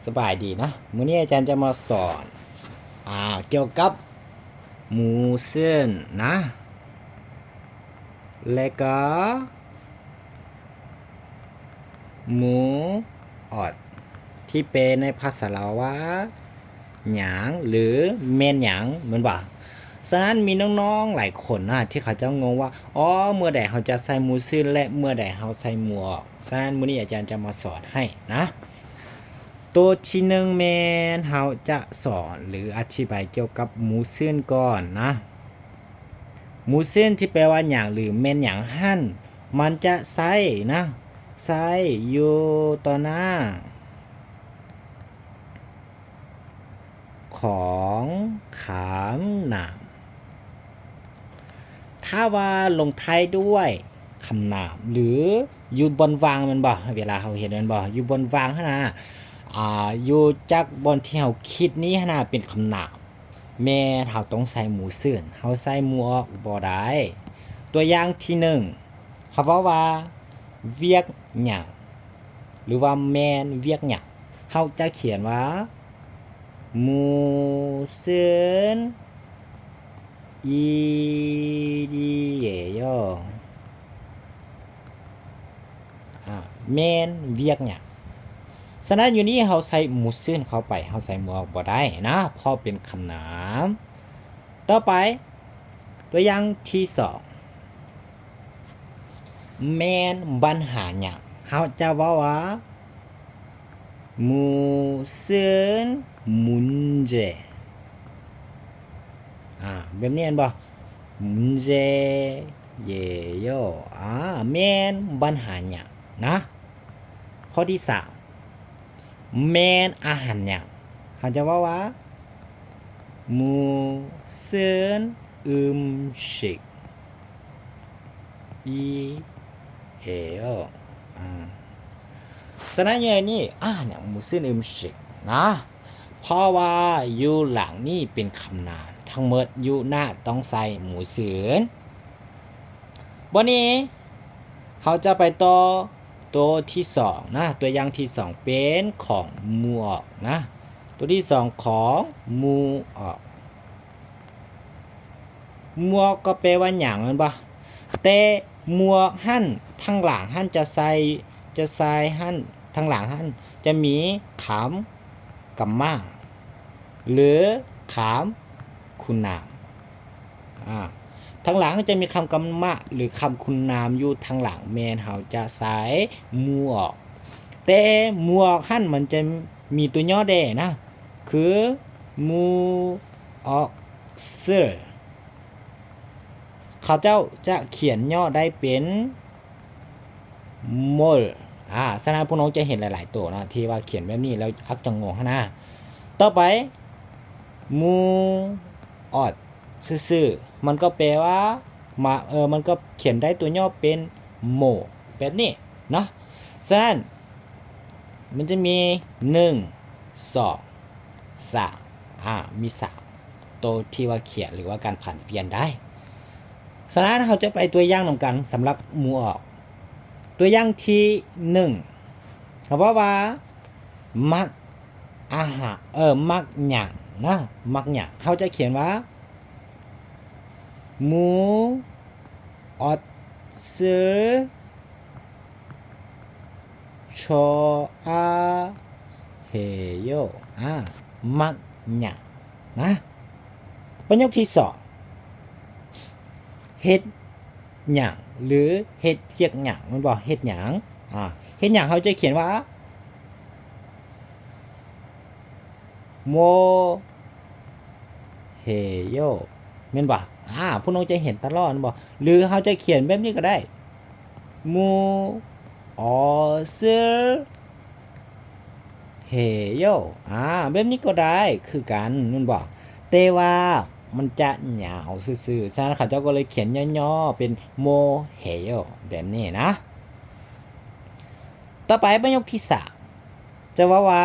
สบายดีนะมื้อนี้อาจารย์จะมาสอนเกี่ยวกับหมูเส้นนะและก็หมูออดที่เป็นในภาษาลาวว่าหยางหรือเมนหยางเหมือนบ่ฉะนั้นมีน้องๆหลายคนนะที่เขาจะงงว่าอ๋อเมื่อใดเขาจะใส่หมูเส้นและเมื่อใดเขาใส่หมูออกฉะนั้นมื้อนี้อาจารย์จะมาสอนให้นะตัวที่หนึ่งแมนเราจะสอนหรืออธิบายเกี่ยวกับหมูเส้นก่อนนะหมูเส้นที่แปลว่าหยางหรือเมนหยางหั่นมันจะใส่นะใส่อยู่ต่อหน้าของขามหนามถ้าว่าลงท้ายด้วยคำนามหรืออยู่บนวางมันบ่เวลาเขาเห็นมันบ่อยู่บนวางขนาดอยู่จากบนที่เราคิดนี้ขนาดเป็นคำนามแม่เราต้องใส่หมูเสื่อนเราใส่หมูออกบ่ได้ตัวอย่างที่หนึ่งเขาบอกว่าเวียกหยังหรือว่าแมนเวียกหยังเขาจะเขียนว่าหมูเสื่อนอีดีเยอแมนเวียกหยังฉะนั้นอยู่นี่เขาใส่หมูเสื่อนเข้าไปเขาใส่หมูออกบ่ได้นะเพราะเป็นคำนามต่อไปตัวอย่างที่สองแมนปัญหาหยังเขาจะว่า무슨 문제แบบนี้เห็นบ่ 문제예요แม่นปัญหาหยังนะข้อที่สามแม่นอาหารหยังเขาจะว่า무슨 음식이에요ฉะนั้นอย่างนี้เนี่ยหมูซื่นชิกนะเพราะว่าอยู่หลังนี่เป็นคำนามทั้งหมดอยู่หน้าต้องใส่หมูซื่นวันนี้เขาจะไปต่อตัวที่สองนะตัวอย่างที่สองเป็นของหมูออกนะตัวที่สองของหมูออกหมวกก็แปลว่าหยังนั่นปะแต่หมวกหั่นทั้งหลังหั่นจะใส่หั่นทั้งหลังหั่นจะมีขามกับมาหรือขามคุณนามทั้งหลังจะมีคำกำมะหรือคำคุณนามอยู่ทั้งหลังแมนเฮาจะใส่หมวกแต่หมวกหั่นมันจะมีตัวย่อแดนะคือหมูออกเสื้อเขาเจ้าจะเขียนย่อได้เป็นโมลฉะนั้นพวกน้องจะเห็นหลายๆตัวนะที่ว่าเขียนแบบนี้แล้วอักจังงงนะต่อไปมูออดซื่อๆมันก็แปลว่ามันก็เขียนได้ตัวย่อเป็นโมแบบนี้นะฉะนั้นมันจะมี1 2 3มี3ตัวที่ว่าเขียนหรือว่าการผันเปลี่ยนได้ฉะนั้นเราจะไปตัวอย่างนำกันสำหรับหมูออกตัวอย่างที่1เขาว่ามักอาหารมักหยังนะมักหยังเขาจะเขียนว่าหมูออดซื้อชออาเฮโยมักหยังนะประโยคที่2เฮ็ดหยังหรือเฮ็ดเกียกหยังมันบอกเฮ็ดหยังเฮ็ดหยังเขาจะเขียนว่าโมเฮโยแม่นบ่พวกน้องจะเห็นตลอดบ่หรือเขาจะเขียนแบบนี้ก็ได้มูออซึเฮโยแบบนี้ก็ได้คือกันแม่นบ่แต่ว่ามันจะยาวซื่อๆฉะนั้นเขาเจ้าก็เลยเขียนย่อๆเป็นโมเฮโยแบบนี้นะต่อไปประโยคที่3จะว่า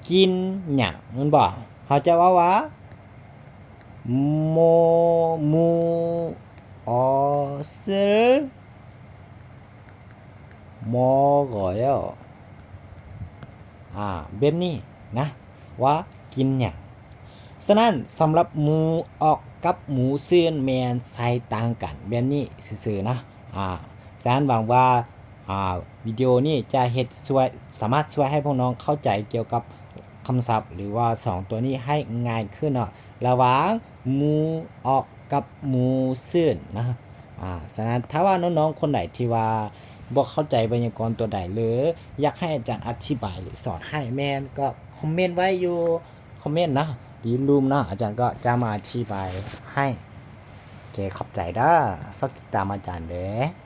กินหยังแม่นบ่เขาจะว่าโมมูออซึ먹어요 แบบนี้นะว่ากินอย่างฉะนั้นสำหรับหมูออกกับหมูเสื่อนแมนใส่ต่างกันแบบนี้ซื่อๆนะฉะนั้นหวังว่าวิดีโอนี้จะเฮ็ดช่วยสามารถช่วยให้พวกน้องเข้าใจเกี่ยวกับคำศัพท์หรือว่า2ตัวนี้ให้ง่ายขึ้นเนาะระหว่างหมูออกกับหมูเสื่อนนะฉะนั้นถ้าว่าน้องๆคนไหนที่ว่าบ่เข้าใจไวยากรณ์ตัวใดหรืออยากให้อาจารย์อธิบายหรือสอนให้แม่นก็คอมเมนต์ไว้อยู่คอมเมนต์นะอย่าลืมนะอาจารย์ก็จะมาอธิบายให้โอเคขอบใจเด้อฝากติดตามอาจารย์เด้อ